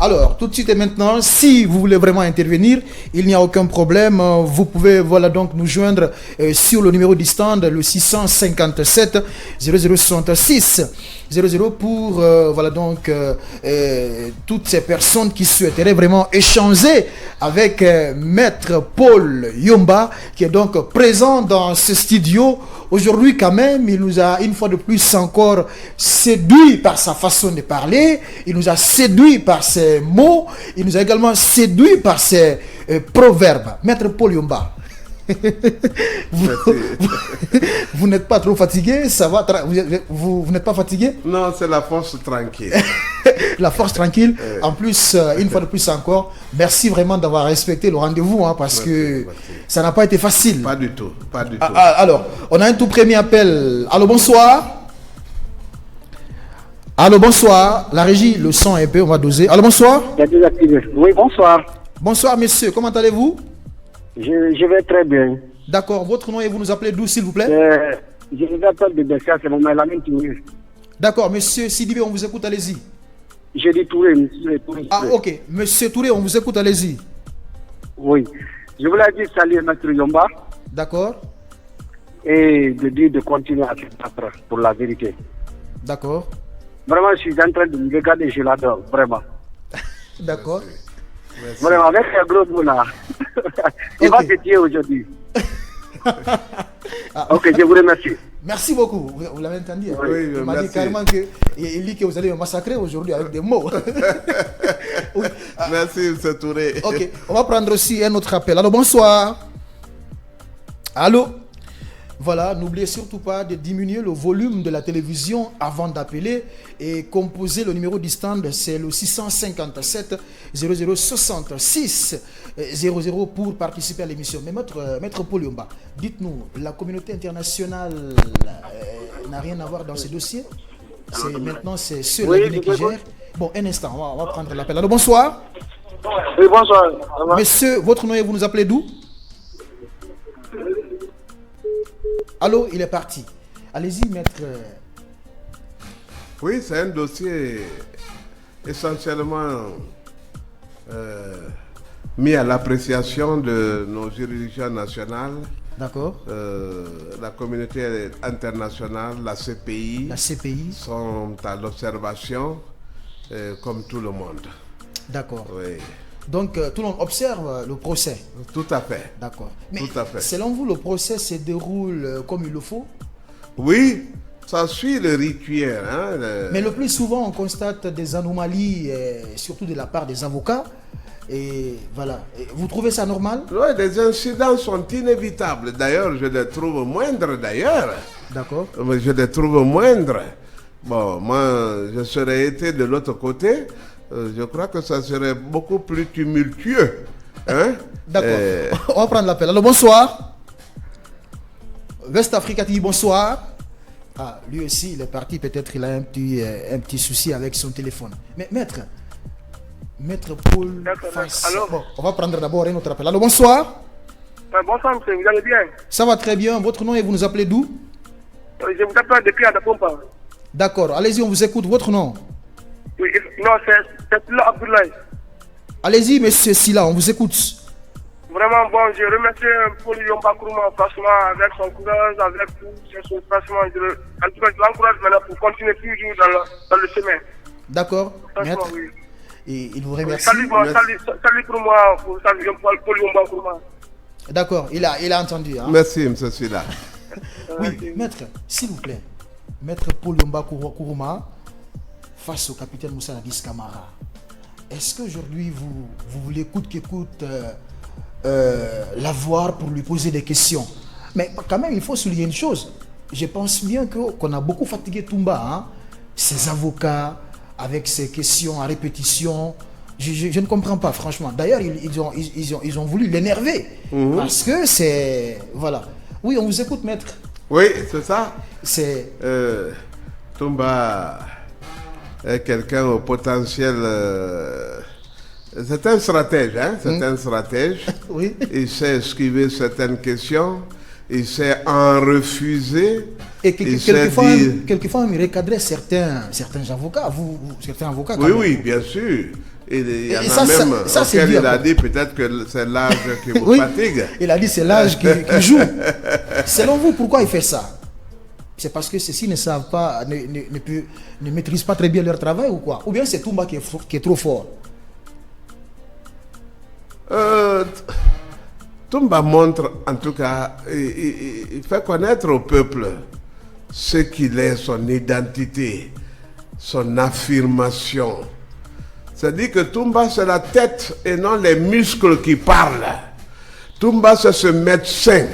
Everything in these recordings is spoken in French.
Alors, tout de suite et maintenant, si vous voulez vraiment intervenir, il n'y a aucun problème. Vous pouvez donc nous joindre sur le numéro du stand, le 657 0066 00 pour toutes ces personnes qui souhaiteraient vraiment échanger avec Maître Paul Yomba, qui est donc présent dans ce studio. Aujourd'hui, quand même, il nous a une fois de plus encore séduit par sa façon de parler, il nous a séduit par ses mots, il nous a également séduit par ses proverbes. Maître Paul Yomba, vous n'êtes pas trop fatigué? Ça va? Vous n'êtes pas fatigué? Non, c'est la force tranquille. La force tranquille. En plus, une fois de plus encore, merci vraiment d'avoir respecté le rendez-vous, parce que ça n'a pas été facile. Pas du tout, pas du tout. Alors, on a un tout premier appel. Allô, bonsoir. Allô, bonsoir. La régie, le son un peu, on va doser. Allô, bonsoir. Oui, bonsoir. Bonsoir, monsieur. Comment allez-vous? Je vais très bien. D'accord. Votre nom et vous nous appelez d'où, s'il vous plaît? Je vous appelle de Bessia, c'est mon Lamine Touré. D'accord, monsieur Sidibé, on vous écoute, allez-y. J'ai dit Touré, monsieur Touré. Ah, ok. Monsieur Touré, on vous écoute, allez-y. Oui. Je voulais dire salut Maître Yomba. D'accord. Et de dire de continuer à se battre pour la vérité. D'accord. Vraiment, je suis en train de me regarder, je l'adore, vraiment. D'accord. Merci. Vraiment, avec un gros mot là. Il va te tuer aujourd'hui. Ok, je vous remercie. Merci beaucoup. Vous l'avez entendu? Oui, il m'a dit carrément il dit que vous allez me massacrer aujourd'hui avec des mots. Oui. Merci, M. Touré. Ok, on va prendre aussi un autre appel. Allô, bonsoir. Allô? Voilà, n'oubliez surtout pas de diminuer le volume de la télévision avant d'appeler et composer le numéro du stand, c'est le 657 0066 00 pour participer à l'émission. Mais Maître Paul Yomba, dites-nous, la communauté internationale n'a rien à voir dans ce dossier? Maintenant, c'est ceux la Guinée qui gèrent. Bon, un instant, on va prendre l'appel. Alors, bonsoir. Oui, bonsoir. Monsieur, votre nom et vous nous appelez d'où? Allô, il est parti. Allez-y, maître. Oui, c'est un dossier essentiellement mis à l'appréciation de nos juridictions nationales. D'accord. La communauté internationale, la CPI. La CPI. Sont à l'observation, comme tout le monde. D'accord. Oui. Donc, tout le monde observe le procès. Tout à fait. D'accord. Mais tout à fait. Selon vous, le procès se déroule comme il le faut? Oui, ça suit le rituel. Mais le plus souvent, on constate des anomalies, surtout de la part des avocats. Et voilà. Et vous trouvez ça normal? Oui, les incidents sont inévitables. D'ailleurs, je les trouve moindres d'ailleurs. D'accord. Mais je les trouve moindres. Bon, moi, je serais été de l'autre côté. Je crois que ça serait beaucoup plus tumultueux. D'accord. On va prendre l'appel. Alors, bonsoir. West Africa TV, bonsoir. Ah, lui aussi, il est parti. Peut-être il a un petit souci avec son téléphone. Mais maître Paul... Bon, on va prendre d'abord un autre appel. Alors, bonsoir. Bonsoir, monsieur. Vous allez bien? Ça va très bien. Votre nom et vous nous appelez d'où? Je vous appelle depuis Adapompa. D'accord. Allez-y, on vous écoute. Votre nom? Oui, non, c'est Silla Abdoulaye. Allez-y, monsieur Silla, on vous écoute. Vraiment, bon, je remercie Paul Yomba Kourouma, franchement, avec son courage, avec tout. Franchement, en tout cas, je l'encourage maintenant pour continuer toujours dans le chemin. D'accord. Franchement, oui. Et il vous remercie. Salut pour moi, pour Paul Yomba Kourouma. D'accord, il a entendu. Merci, monsieur Silla. Oui, maître, s'il vous plaît. Maître Paul Yomba Kourouma, face au capitaine Moussa Nadis Camara, est-ce qu'aujourd'hui vous voulez coûte que coûte la voir pour lui poser des questions? Mais quand même, il faut souligner une chose. Je pense bien qu'on a beaucoup fatigué Toumba, ses avocats, avec ses questions à répétition. Je ne comprends pas, franchement. D'ailleurs, ils ont voulu l'énerver. Parce que c'est... Voilà. Oui, on vous écoute, maître. Oui, c'est ça. C'est... Toumba est quelqu'un au potentiel... c'est un stratège, c'est un stratège. Oui. Il sait esquiver certaines questions. Il sait en refuser. Et quelquefois, il recadrait certains avocats. Certains avocats. Oui, oui, bien sûr. Il y en Et a ça, même ça, c'est auquel dur, il a quoi. dit peut-être que c'est l'âge qui vous Oui, fatigue. il a dit c'est l'âge qui joue. Selon vous, pourquoi il fait ça? C'est parce que ceux-ci ne savent pas, ne maîtrisent pas très bien leur travail ou quoi? Ou bien c'est Toumba qui est trop fort? Toumba montre, en tout cas, il fait connaître au peuple ce qu'il est, son identité, son affirmation. C'est-à-dire que Toumba, c'est la tête et non les muscles qui parlent. Toumba, c'est ce médecin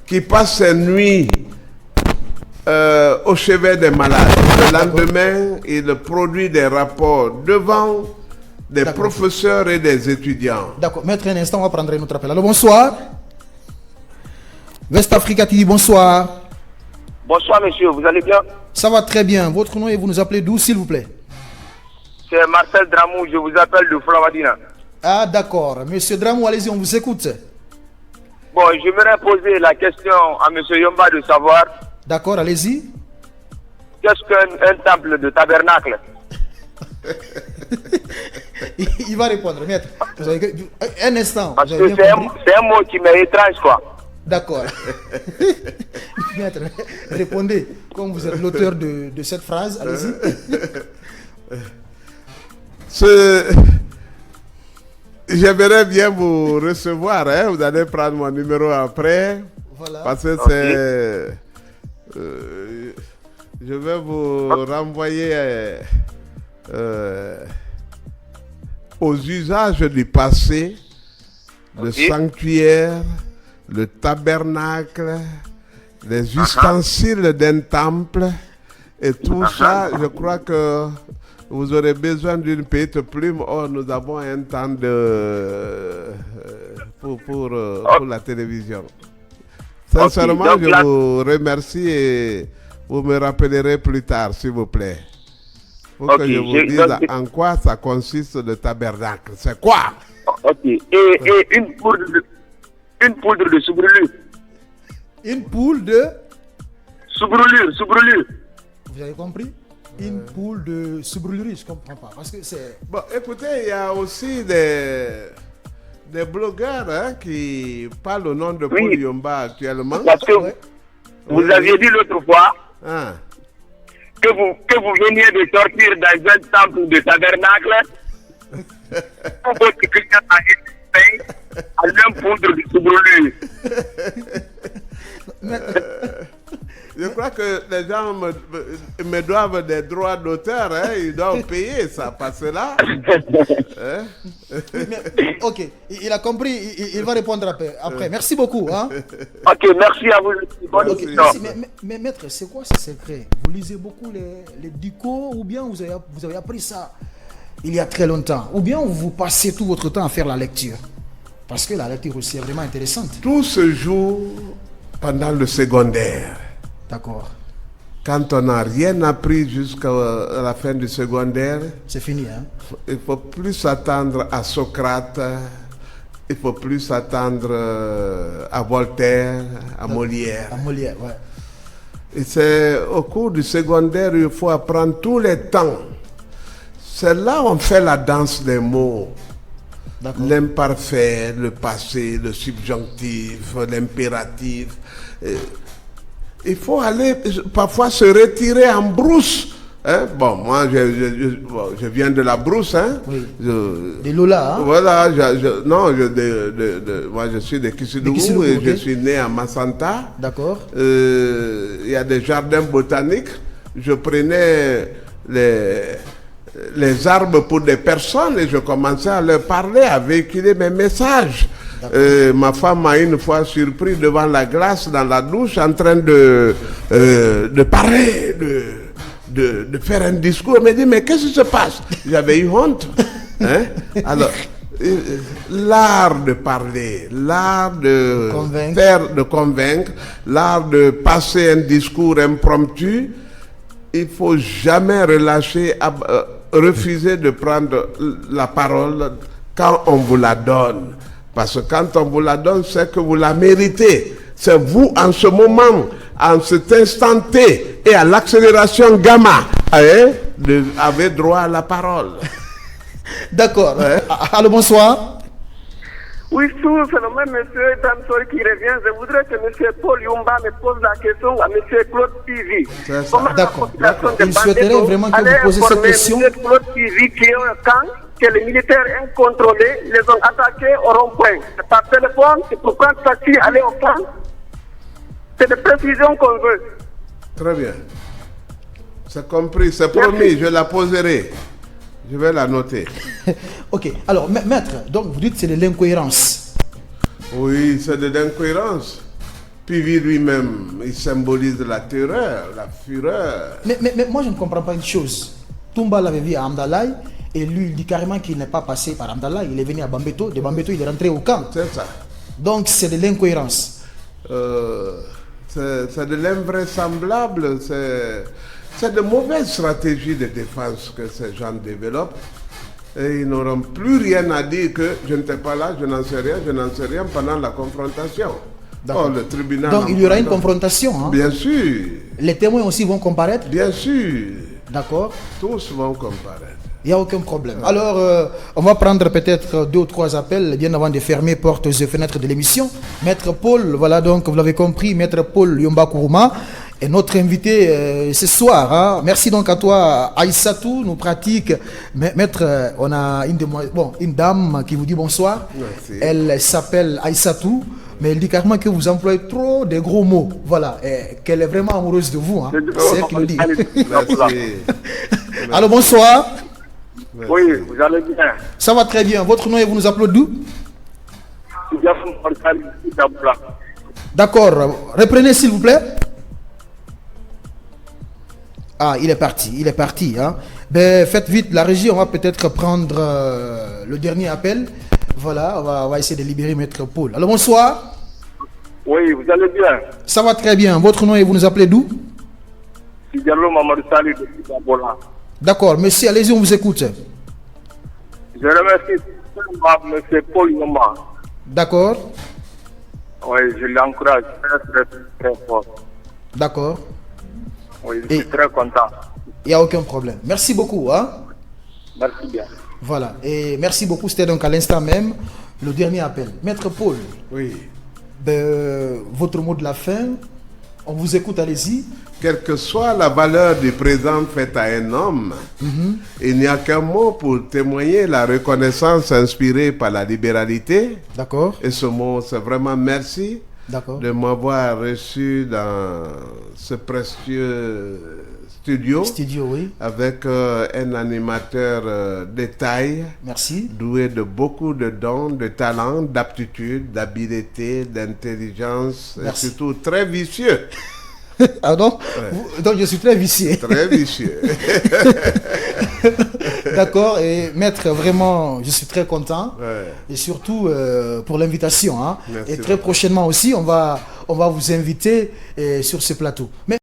qui passe ses nuits au chevet des malades. Le lendemain, il produit des rapports devant des professeurs et des étudiants. D'accord, maître, un instant, on va prendre un autre appel. Alors, bonsoir. West Africa TV, bonsoir. Bonsoir, monsieur, vous allez bien? Ça va très bien. Votre nom et vous nous appelez d'où, s'il vous plaît? C'est Marcel Dramou, je vous appelle de Flamadina. Ah, d'accord. Monsieur Dramou, allez-y, on vous écoute. Bon, j'aimerais poser la question à monsieur Yomba de savoir D'accord, allez-y. qu'est-ce qu'un temple de tabernacle? Il va répondre, maître. Vous avez... Un instant. Parce vous que avez bien compris? c'est un mot qui m'est étrange, quoi. D'accord. Maître, répondez. Comme vous êtes l'auteur de cette phrase, allez-y. J'aimerais bien vous recevoir, hein? Vous allez prendre mon numéro après. Voilà. Parce que c'est... je vais vous renvoyer aux usages du passé, le sanctuaire, le tabernacle, les ustensiles d'un temple et tout ça. Je crois que vous aurez besoin d'une petite plume. Oh, nous avons un temps pour la télévision. Sincèrement, je vous remercie et vous me rappellerez plus tard, s'il vous plaît. Pour que je vous dise en quoi ça consiste le tabernacle. C'est quoi? Ok. Et une poudre de soubrelure. Une poule de... Soubrelure. Vous avez compris? Une poule de soubrelerie, je ne comprends pas. Parce que c'est... Bon, écoutez, il y a aussi des blogueurs, hein, qui parlent au nom de Paul Yomba actuellement. Parce que vous aviez dit l'autre fois que vous veniez de sortir dans un temple de tabernacle. Votre client a été à une poudre de soubrelure. Je crois que les gens me doivent des droits d'auteur, hein, ils doivent payer ça, parce que là... hein? Ok, il a compris, il va répondre après. Merci beaucoup. Hein? Ok, merci à vous. Okay, mais maître, c'est quoi ce secret? Vous lisez beaucoup les dicos ou bien vous avez appris ça il y a très longtemps? Ou bien vous passez tout votre temps à faire la lecture? Parce que la lecture aussi est vraiment intéressante. Tout se joue pendant le secondaire. D'accord. Quand on n'a rien appris jusqu'à la fin du secondaire, c'est fini, hein? Il ne faut plus s'attendre à Socrate, il ne faut plus s'attendre à Voltaire, à Molière. À Molière, ouais. Et c'est au cours du secondaire, il faut apprendre tous les temps. C'est là où on fait la danse des mots. L'imparfait, le passé, le subjonctif, l'impératif. Il faut aller parfois se retirer en brousse. Hein? Bon, moi, je viens de la brousse. Hein? Oui. De Lola. Hein? Voilà, moi je suis de Kisidougou et je suis né à Massanta. D'accord. Il y a des jardins botaniques. Je prenais les arbres pour des personnes et je commençais à leur parler, à véhiculer mes messages. Ma femme m'a une fois surpris devant la glace dans la douche en train de parler, de faire un discours. Elle m'a dit, mais qu'est-ce qui se passe? J'avais eu honte. Hein? Alors, l'art de parler, l'art de convaincre, l'art de passer un discours impromptu, il ne faut jamais relâcher, refuser de prendre la parole quand on vous la donne. Parce que quand on vous la donne, c'est que vous la méritez. C'est vous, en ce moment, en cet instant T, et à l'accélération gamma, avez droit à la parole. D'accord. Ouais. Allô, bonsoir. Oui, c'est le même monsieur Damsol qui revient. Je voudrais que monsieur Paul Yumba me pose la question à monsieur Claude Pivi. C'est ça. Comment D'accord. la population de Il souhaiterait Bandéto vraiment que allait vous posiez cette informer question. monsieur Claude Pivi qui est un camp que les militaires incontrôlés les ont attaqués au rond-point. C'est par téléphone, c'est pour prendre taxi, aller au camp. C'est des précisions qu'on veut. Très bien. C'est compris, c'est promis, je la poserai. Je vais la noter. Ok. Alors, maître, donc vous dites que c'est de l'incohérence. Oui, c'est de l'incohérence. Pivi lui-même, il symbolise la terreur, la fureur. Mais moi, je ne comprends pas une chose. Toumba l'avait vu à Amdalaï et lui, il dit carrément qu'il n'est pas passé par Amdalaï. Il est venu à Bambeto. De Bambeto, il est rentré au camp. C'est ça. Donc, c'est de l'incohérence. C'est de l'invraisemblable, c'est de mauvaises stratégies de défense que ces gens développent. Et ils n'auront plus rien à dire que je n'étais pas là, je n'en sais rien pendant la confrontation. Oh, le tribunal. Donc, il y aura une confrontation. Hein? Bien sûr. Les témoins aussi vont comparaître. Bien sûr. D'accord. Tous vont comparaître. Il n'y a aucun problème. Alors, on va prendre peut-être 2 ou 3 appels bien avant de fermer portes et fenêtres de l'émission. Maître Paul, voilà donc, vous l'avez compris, Maître Paul Yomba Kourouma est notre invité ce soir. Hein. Merci donc à toi, Aïssatou, nous pratique. Maître, on a une dame qui vous dit bonsoir. Merci. Elle s'appelle Aïssatou, mais elle dit carrément que vous employez trop de gros mots. Voilà, qu'elle est vraiment amoureuse de vous. Hein. C'est elle qui le dit. Merci. Alors, bonsoir. Merci. Oui, vous allez bien. Ça va très bien. Votre nom et vous nous appelez d'où? D'accord. Reprenez s'il vous plaît. Ah, il est parti. Hein. Ben, faites vite la régie, on va peut-être prendre le dernier appel. Voilà, on va essayer de libérer Maître Paul. Alors, bonsoir. Oui, vous allez bien. Ça va très bien. Votre nom et vous nous appelez d'où? Diallo Mamadou Salih de Kidabola. D'accord, monsieur, allez-y, on vous écoute. Je remercie M. Paul Yoma. D'accord. Oui, je l'encourage très fort. D'accord. Oui, je suis très content. Il n'y a aucun problème. Merci beaucoup. Hein? Merci bien. Voilà. Et merci beaucoup. C'était donc à l'instant même le dernier appel. Maître Paul, Oui. Votre mot de la fin, on vous écoute, allez-y. Quelle que soit la valeur du présent fait à un homme, il n'y a qu'un mot pour témoigner la reconnaissance inspirée par la libéralité. D'accord. Et ce mot, c'est vraiment merci D'accord. de m'avoir reçu dans ce précieux studio Oui. avec un animateur de taille, Merci. doué de beaucoup de dons, de talent, d'aptitude, d'habileté, d'intelligence et Merci. surtout très vicieux. Ah non? Donc je suis très vicieux. Très vicieux. D'accord. Et maître, vraiment, je suis très content. Ouais. Et surtout pour l'invitation. Hein. Merci Et très beaucoup. prochainement aussi, on va vous inviter sur ce plateau. Mais